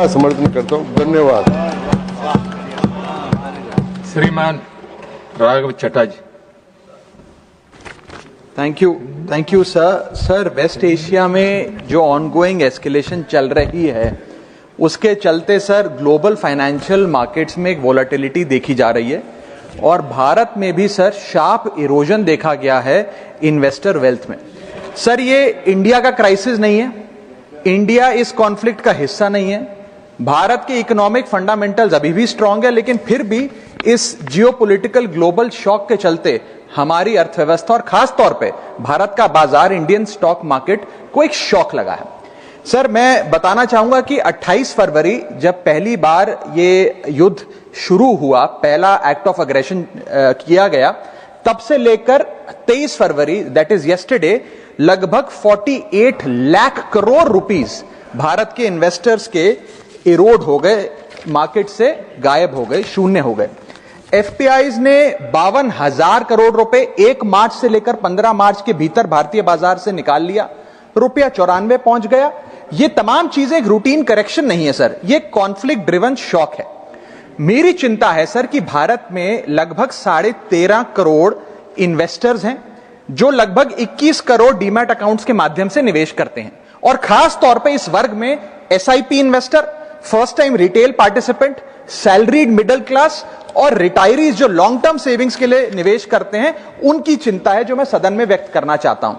समर्थन करता हूँ। धन्यवाद। श्रीमान Raghav Chadha ji. Thank you sir. West Asia में जो ऑनगोइंग एस्केलेशन चल रही है उसके चलते सर ग्लोबल फाइनेंशियल मार्केट्स में एक वोलेटिलिटी देखी जा रही है और भारत में भी सर शार्प इरोजन देखा गया है इन्वेस्टर वेल्थ में। सर ये इंडिया का क्राइसिस नहीं है, इंडिया इस कॉन्फ्लिक्ट का हिस्सा नहीं है, भारत के इकोनॉमिक फंडामेंटल्स अभी भी स्ट्रांग है, लेकिन फिर भी इस जियोपॉलिटिकल ग्लोबल शॉक के चलते हमारी अर्थव्यवस्था और खास तौर पे भारत का बाजार इंडियन स्टॉक मार्केट को एक शॉक लगा है। सर मैं बताना चाहूंगा कि 28 फरवरी जब पहली बार ये युद्ध शुरू हुआ, पहला एक्ट ऑफ अग्रेशन किया गया, तब से लेकर 23 फरवरी दैट इज यस्टरडे लगभग 48 लाख करोड़ रुपीस भारत के इन्वेस्टर्स के इरोड हो गए, मार्केट से गायब हो गए, शून्य हो गए। एफपीआईज ने 52,000 करोड़ रुपए 1 मार्च से लेकर 15 मार्च के भीतर भारतीय बाजार से निकाल लिया, रुपया 94 पहुंच गया। ये तमाम चीजें एक रूटीन करेक्शन नहीं है सर, ये कॉन्फ्लिक्ट ड्रिवन शॉक है। मेरी चिंता है सर कि भारत में लगभग 13.5 करोड़ इन्वेस्टर्स हैं जो लगभग 21 करोड़ डीमैट अकाउंट्स के माध्यम से निवेश करते हैं, और खास तौर पे इस वर्ग में SIP investor, first time retail participant, salaried middle class और रिटायरीज जो लॉन्ग टर्म सेविंग्स के लिए निवेश करते हैं, उनकी चिंता है जो मैं सदन में व्यक्त करना चाहता हूं।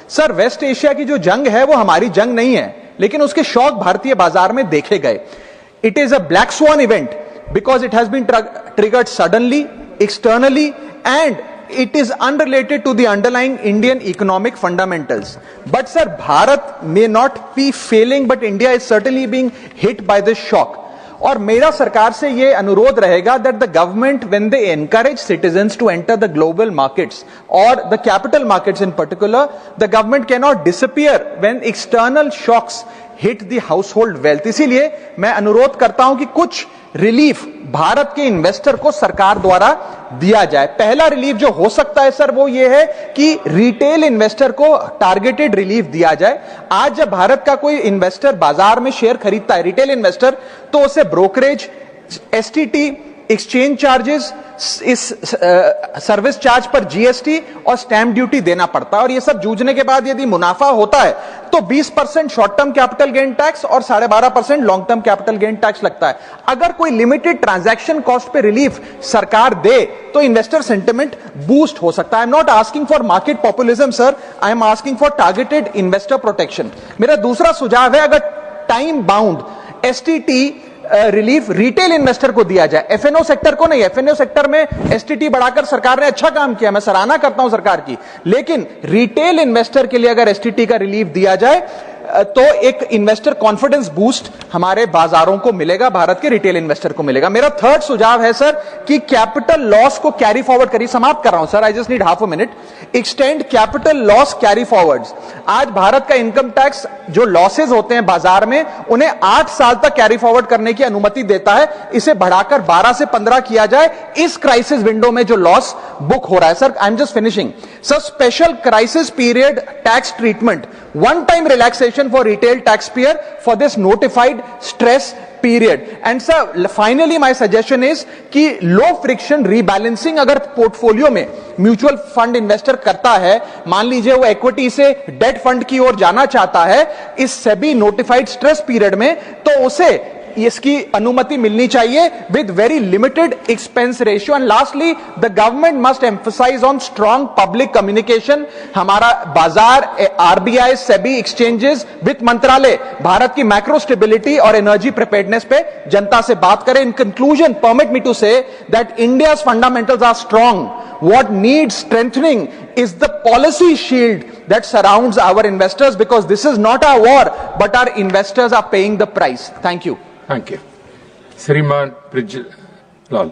सर वेस्ट एशिया की जो जंग है वो हमारी जंग नहीं है, लेकिन उसके शॉक भारतीय बाजार में देखे गए। It is a black swan event because it has been triggered suddenly, externally, and it is unrelated to the underlying Indian economic fundamentals. But sir, Bharat may not be failing, but India is certainly being hit by this shock. और मेरा सरकार से ये अनुरोध रहेगा that the government, when they encourage citizens to enter the global markets or the capital markets in particular, the government cannot disappear when external shocks hit the household wealth. इसीलिए मैं अनुरोध करता हूं कि कुछ रिलीफ भारत के इन्वेस्टर को सरकार द्वारा दिया जाए। पहला रिलीफ जो हो सकता है सर वो ये है कि रिटेल इन्वेस्टर को टारगेटेड रिलीफ दिया जाए। आज जब भारत का कोई इन्वेस्टर बाजार में शेयर खरीदता है, रिटेल इन्वेस्टर, तो उसे ब्रोकरेज, एसटीटी, एक्सचेंज चार्जेस, इस सर्विस चार्ज पर जीएसटी और स्टैंप ड्यूटी देना पड़ता है। और ये सब जूझने के बाद यदि मुनाफा होता है तो 20% short term capital gain tax और 12.5% long term capital gain tax लगता है। अगर कोई लिमिटेड ट्रांजैक्शन कॉस्ट पे रिलीफ सरकार दे तो इन्वेस्टर सेंटिमेंट बूस्ट हो सकता है। I am not asking for market populism sir, I am asking for targeted investor protection. मेरा दूसरा सुझाव है, अगर time bound STT relief retail investor को दिया जाए, एफएनओ सेक्टर को नहीं। एफएनओ सेक्टर में एसटीटी बढ़ाकर सरकार ने अच्छा काम किया, मैं सराहना करता हूं सरकार की, लेकिन रिटेल इन्वेस्टर के लिए अगर एसटीटी का रिलीफ दिया जाए तो एक इन्वेस्टर कॉन्फिडेंस बूस्ट हमारे बाजारों को मिलेगा, भारत के रिटेल इन्वेस्टर को मिलेगा। मेरा थर्ड सुझाव है सर कि कैपिटल लॉस को कैरी फॉरवर्ड करिए। समाप्त कर रहा हूं sir, I just need half a minute. Extend capital loss carry forwards. आज भारत का इनकम टैक्स जो लॉसेज होते हैं बाजार में, उन्हें 8 साल तक कैरी फॉरवर्ड करने की अनुमति देता है। इसे बढ़ाकर 12 से 15 किया जाए इस क्राइसिस विंडो में जो लॉस बुक हो रहा है। Sir I am just finishing. Sir special crisis period tax treatment, one time relaxation for retail taxpayer for this notified stress period. And sir, finally my suggestion is कि low friction rebalancing अगर portfolio में mutual fund investor करता है, मान लीजिए वो equity से date fund की ओर जाना चाहता है इस सेबी नोटिफाइड स्ट्रेस पीरियड में, तो उसे इसकी अनुमति मिलनी चाहिए with very limited expense ratio. And lastly, the government must emphasise on strong public communication. हमारा बाजार, आरबीआई, सेबी, एक्सचेंजेस वित्त मंत्रालय भारत की मैक्रो स्टेबिलिटी और एनर्जी प्रिपेयर्डनेस पे जनता से बात करें। In conclusion, permit me to say that India's fundamentals are strong. What needs strengthening is the policy shield that surrounds our investors, because this is not our war, but our investors are paying the price. Thank you. Thank you. Shriman Prijlal.